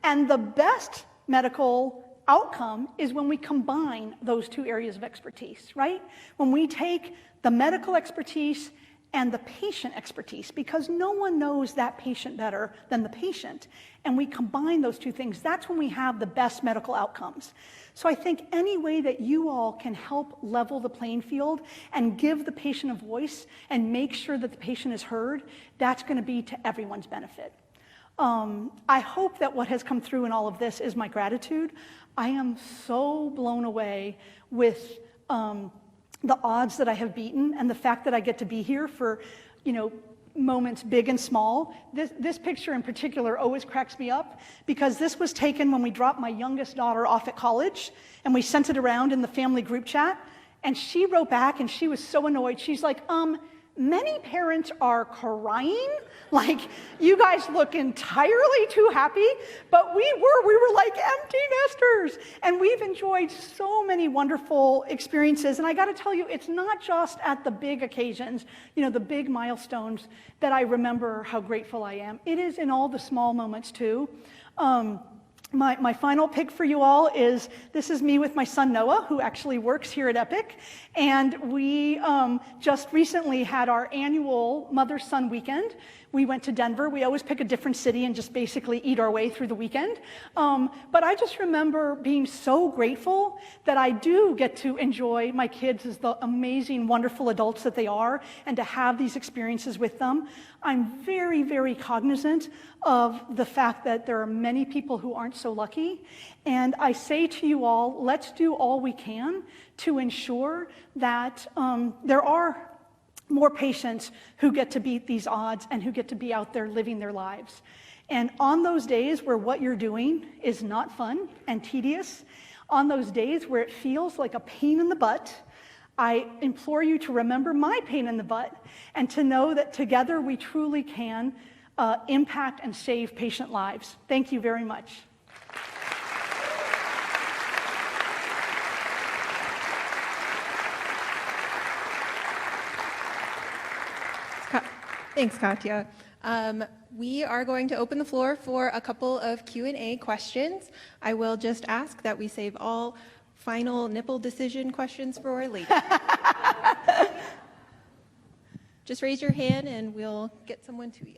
And the best medical outcome is when we combine those two areas of expertise, right? When we take the medical expertise and the patient expertise, because no one knows that patient better than the patient, and we combine those two things, that's when we have the best medical outcomes. So I think any way that you all can help level the playing field and give the patient a voice and make sure that the patient is heard, that's going to be to everyone's benefit. I hope that what has come through in all of this is my gratitude. I am so blown away with the odds that I have beaten and the fact that I get to be here for, moments big and small. This picture in particular always cracks me up because this was taken when we dropped my youngest daughter off at college and we sent it around in the family group chat, and she wrote back and she was so annoyed. She's like, many parents are crying, like, you guys look entirely too happy, but we were like empty nesters, and we've enjoyed so many wonderful experiences. And I gotta tell you, it's not just at the big occasions, the big milestones that I remember how grateful I am. It is in all the small moments too. My final pick for you all is, this is me with my son Noah, who actually works here at Epic. And we just recently had our annual Mother-Son weekend. We went to Denver. We always pick a different city and just basically eat our way through the weekend. But I just remember being so grateful that I do get to enjoy my kids as the amazing, wonderful adults that they are, and to have these experiences with them. I'm very, very cognizant of the fact that there are many people who aren't so lucky. And I say to you all, let's do all we can to ensure that there are more patients who get to beat these odds and who get to be out there living their lives. And on those days where what you're doing is not fun and tedious, on those days where it feels like a pain in the butt, I implore you to remember my pain in the butt and to know that together we truly can impact and save patient lives. Thank you very much. Thanks, Katya. We are going to open the floor for a couple of Q&A questions. I will just ask that we save all final nipple decision questions for later. Just raise your hand and we'll get someone to you.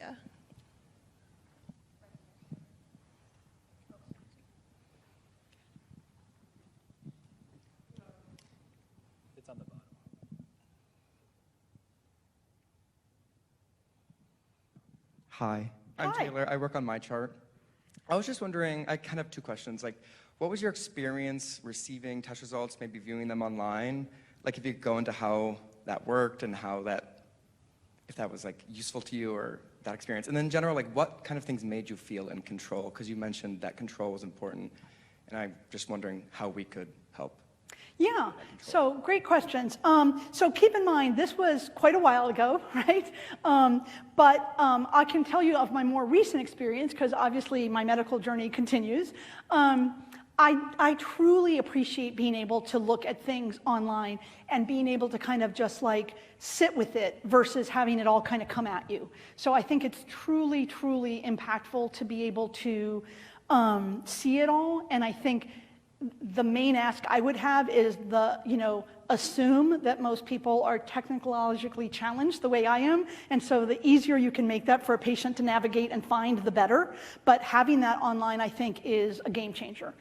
It's on the bottom. Hi, I'm Hi. Taylor. I work on MyChart. I was just wondering, I kind of have two questions. Like, what was your experience receiving test results, maybe viewing them online? Like, if you could go into how that worked and how that, if that was like useful to you or that experience. And then in general, like, what kind of things made you feel in control? Because you mentioned that control was important. And I'm just wondering how we could help. Yeah, so great questions. So keep in mind, this was quite a while ago, right? But I can tell you of my more recent experience, because obviously my medical journey continues. I truly appreciate being able to look at things online and being able to kind of just like sit with it versus having it all kind of come at you. So I think it's truly, truly impactful to be able to see it all. And I think the main ask I would have is assume that most people are technologically challenged the way I am, and so the easier you can make that for a patient to navigate and find, the better. But having that online, I think, is a game changer.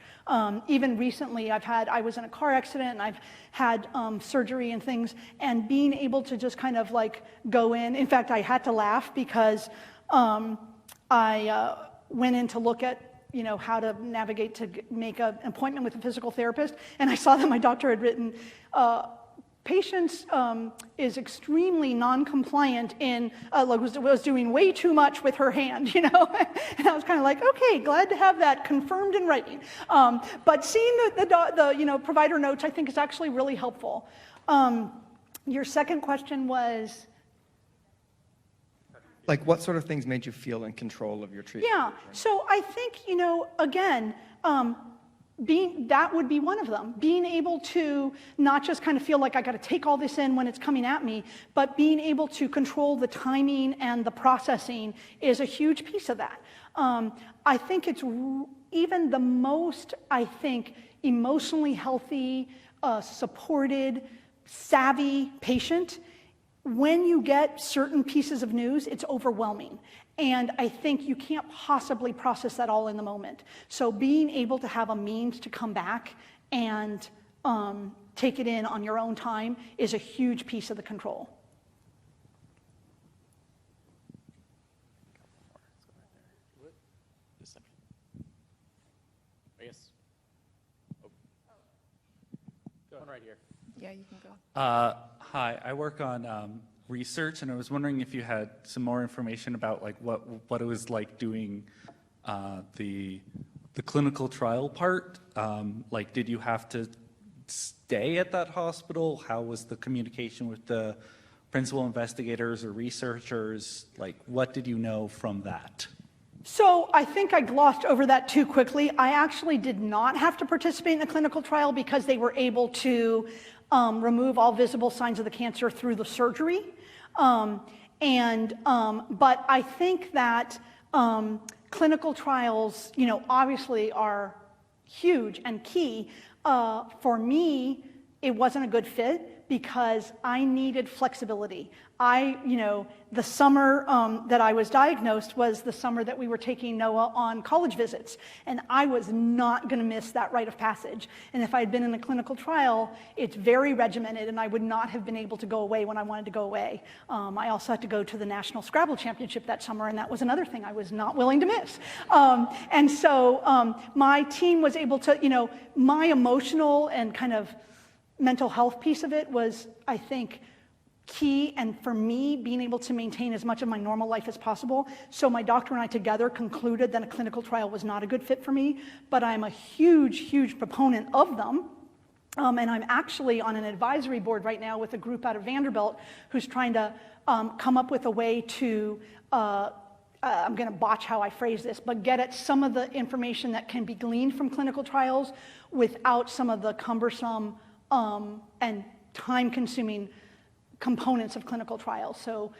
Even recently, I was in a car accident, and I've had surgery and things, and being able to just kind of like go in. In fact, I had to laugh because I went in to look at how to navigate to make an appointment with a physical therapist. And I saw that my doctor had written, patients is extremely non-compliant in, was doing way too much with her hand, And I was kind of like, okay, glad to have that confirmed in writing. But seeing the provider notes, I think is actually really helpful. Your second question was? Like, what sort of things made you feel in control of your treatment? Yeah, so I think, again, that would be one of them. Being able to not just kind of feel like I got to take all this in when it's coming at me, but being able to control the timing and the processing is a huge piece of that. I think it's even the most, emotionally healthy, supported, savvy patient. When you get certain pieces of news, it's overwhelming. And I think you can't possibly process that all in the moment. So being able to have a means to come back and take it in on your own time is a huge piece of the control. I guess. Go on right here. Yeah, you can go. Hi, I work on research, and I was wondering if you had some more information about like what it was like doing the clinical trial part. Like, did you have to stay at that hospital? How was the communication with the principal investigators or researchers? Like, what did you know from that? So I think I glossed over that too quickly. I actually did not have to participate in the clinical trial because they were able to remove all visible signs of the cancer through the surgery. But I think that clinical trials, obviously are huge and key. For me, it wasn't a good fit because I needed flexibility. The summer that I was diagnosed was the summer that we were taking Noah on college visits, and I was not going to miss that rite of passage. And if I had been in a clinical trial, it's very regimented, and I would not have been able to go away when I wanted to go away. I also had to go to the National Scrabble Championship that summer, and that was another thing I was not willing to miss. And so my team was able to, my emotional and kind of mental health piece of it was, I think, key, and for me, being able to maintain as much of my normal life as possible. So my doctor and I together concluded that a clinical trial was not a good fit for me, but I'm a huge, huge proponent of them. And I'm actually on an advisory board right now with a group out of Vanderbilt who's trying to come up with a way to, I'm going to botch how I phrase this, but get at some of the information that can be gleaned from clinical trials without some of the cumbersome and time-consuming components of clinical trials. So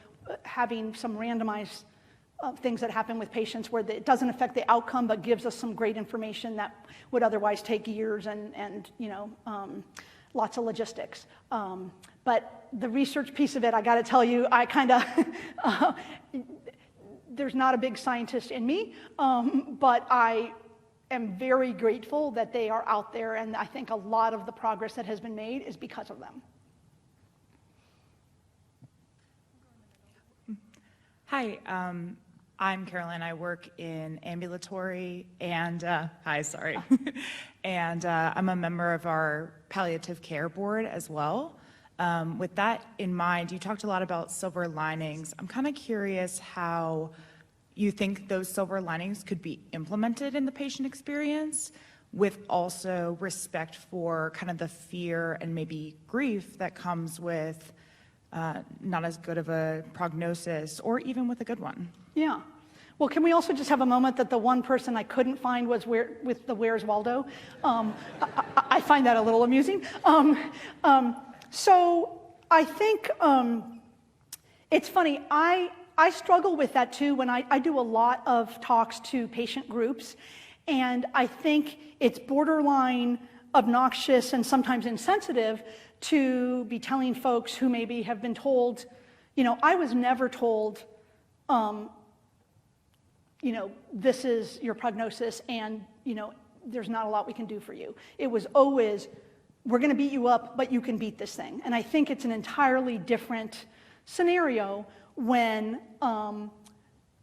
having some randomized things that happen with patients where it doesn't affect the outcome but gives us some great information that would otherwise take years and lots of logistics. But the research piece of it, I got to tell you, I kind of, there's not a big scientist in me, but I am very grateful that they are out there, and I think a lot of the progress that has been made is because of them. Hi, I'm Carolyn. I work in ambulatory and, and I'm a member of our palliative care board as well. With that in mind, you talked a lot about silver linings. I'm kind of curious how you think those silver linings could be implemented in the patient experience with also respect for kind of the fear and maybe grief that comes with not as good of a prognosis, or even with a good one. Yeah. Well, can we also just have a moment that the one person I couldn't find was with the Where's Waldo? I find that a little amusing. So I think it's funny. I struggle with that too when I do a lot of talks to patient groups, and I think it's borderline obnoxious and sometimes insensitive to be telling folks who maybe have been told, I was never told, this is your prognosis and, there's not a lot we can do for you. It was always, we're going to beat you up, but you can beat this thing. And I think it's an entirely different scenario when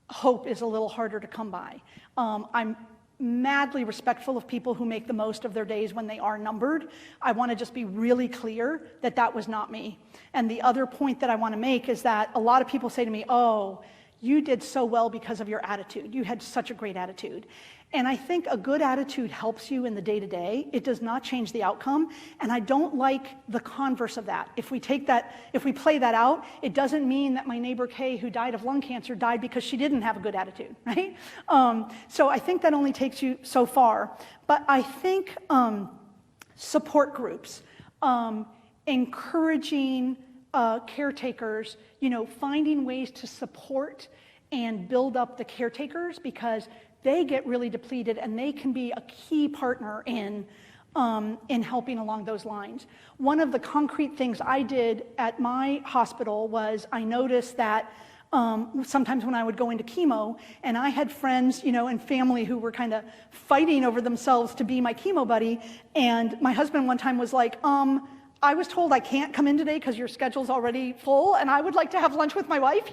hope is a little harder to come by. I'm madly respectful of people who make the most of their days when they are numbered. I want to just be really clear that that was not me. And the other point that I want to make is that a lot of people say to me, oh, you did so well because of your attitude. You had such a great attitude. And I think a good attitude helps you in the day-to-day. It does not change the outcome. And I don't like the converse of that. If we play that out, it doesn't mean that my neighbor Kay, who died of lung cancer, died because she didn't have a good attitude, right? So I think that only takes you so far. But I think support groups, encouraging caretakers, finding ways to support and build up the caretakers, because they get really depleted and they can be a key partner in helping along those lines. One of the concrete things I did at my hospital was I noticed that sometimes when I would go into chemo, and I had friends, and family who were kind of fighting over themselves to be my chemo buddy, and my husband one time was like, I was told I can't come in today because your schedule's already full, and I would like to have lunch with my wife,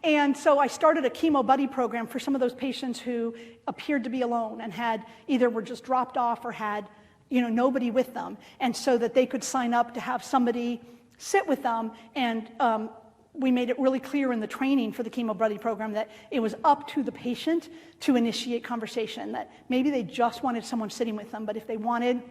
And so I started a chemo buddy program for some of those patients who appeared to be alone and had either were just dropped off or had, nobody with them. And so that they could sign up to have somebody sit with them. And we made it really clear in the training for the chemo buddy program that it was up to the patient to initiate conversation, that maybe they just wanted someone sitting with them, but if they wanted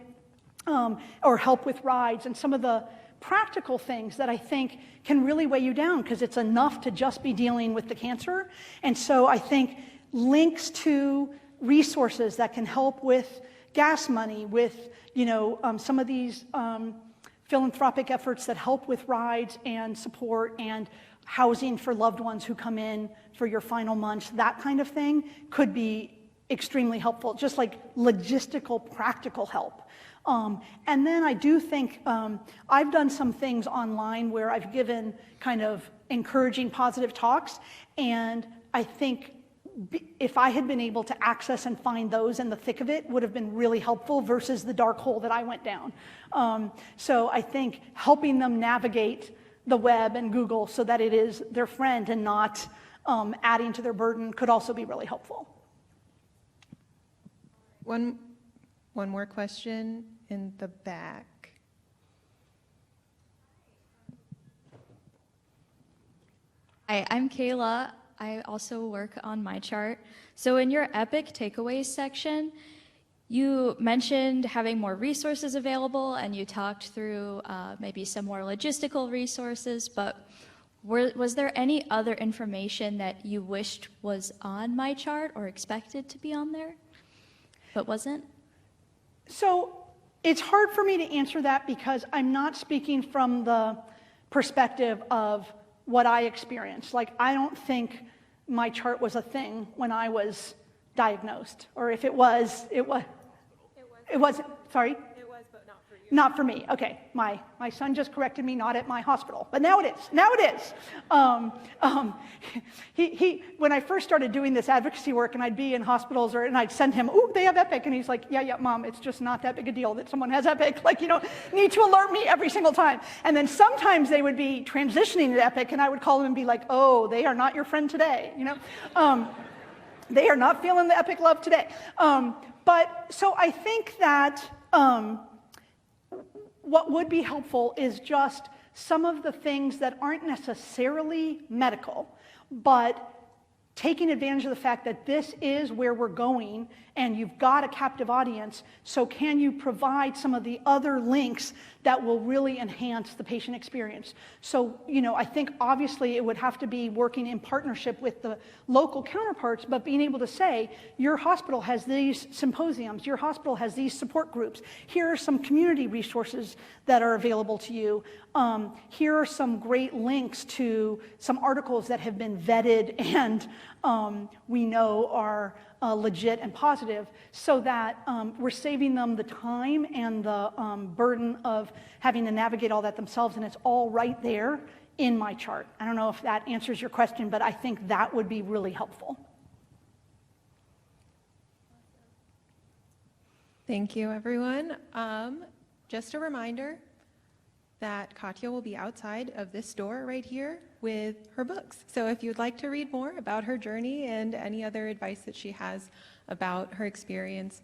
or help with rides and some of the practical things that I think can really weigh you down, because it's enough to just be dealing with the cancer. And so I think links to resources that can help with gas money, with some of these philanthropic efforts that help with rides and support and housing for loved ones who come in for your final months, that kind of thing could be extremely helpful, just like logistical, practical help. And then I do think I've done some things online where I've given kind of encouraging positive talks, and I think if I had been able to access and find those in the thick of it would have been really helpful versus the dark hole that I went down. So I think helping them navigate the web and Google so that it is their friend and not adding to their burden could also be really helpful. One more question in the back. Hi, I'm Kayla. I also work on my chart. So in your EPIC takeaways section, you mentioned having more resources available, and you talked through maybe some more logistical resources, but was there any other information that you wished was on my chart or expected to be on there, but wasn't? So it's hard for me to answer that because I'm not speaking from the perspective of what I experienced. Like, I don't think my chart was a thing when I was diagnosed, or if it was, it wasn't, sorry? It was, but not for you. Not for me, okay. My son just corrected me, not at my hospital, but now it is, now it is. When I first started doing this advocacy work and I'd be in hospitals and I'd send him, ooh, they have Epic, and he's like, yeah, Mom, it's just not that big a deal that someone has Epic. Like, you don't need to alert me every single time. And then sometimes they would be transitioning to Epic and I would call them and be like, oh, they are not your friend today, you know? They are not feeling the Epic love today. But so I think that what would be helpful is just some of the things that aren't necessarily medical, but taking advantage of the fact that this is where we're going and you've got a captive audience, so can you provide some of the other links that will really enhance the patient experience? So, you know, I think obviously it would have to be working in partnership with the local counterparts, but being able to say, your hospital has these symposiums, your hospital has these support groups, here are some community resources that are available to you, here are some great links to some articles that have been vetted and we know are legit and positive, so that we're saving them the time and the burden of having to navigate all that themselves, and it's all right there in my chart. I don't know if that answers your question, but I think that would be really helpful. Thank you, everyone. Just a reminder that Katya will be outside of this door right here with her books. So if you'd like to read more about her journey and any other advice that she has about her experience,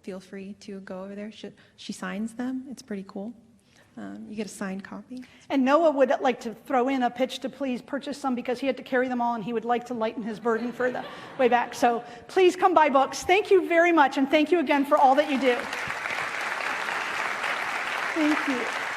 feel free to go over there. She signs them. It's pretty cool. You get a signed copy. And Noah would like to throw in a pitch to please purchase some because he had to carry them all and he would like to lighten his burden for the way back. So please come buy books. Thank you very much, and thank you again for all that you do. Thank you.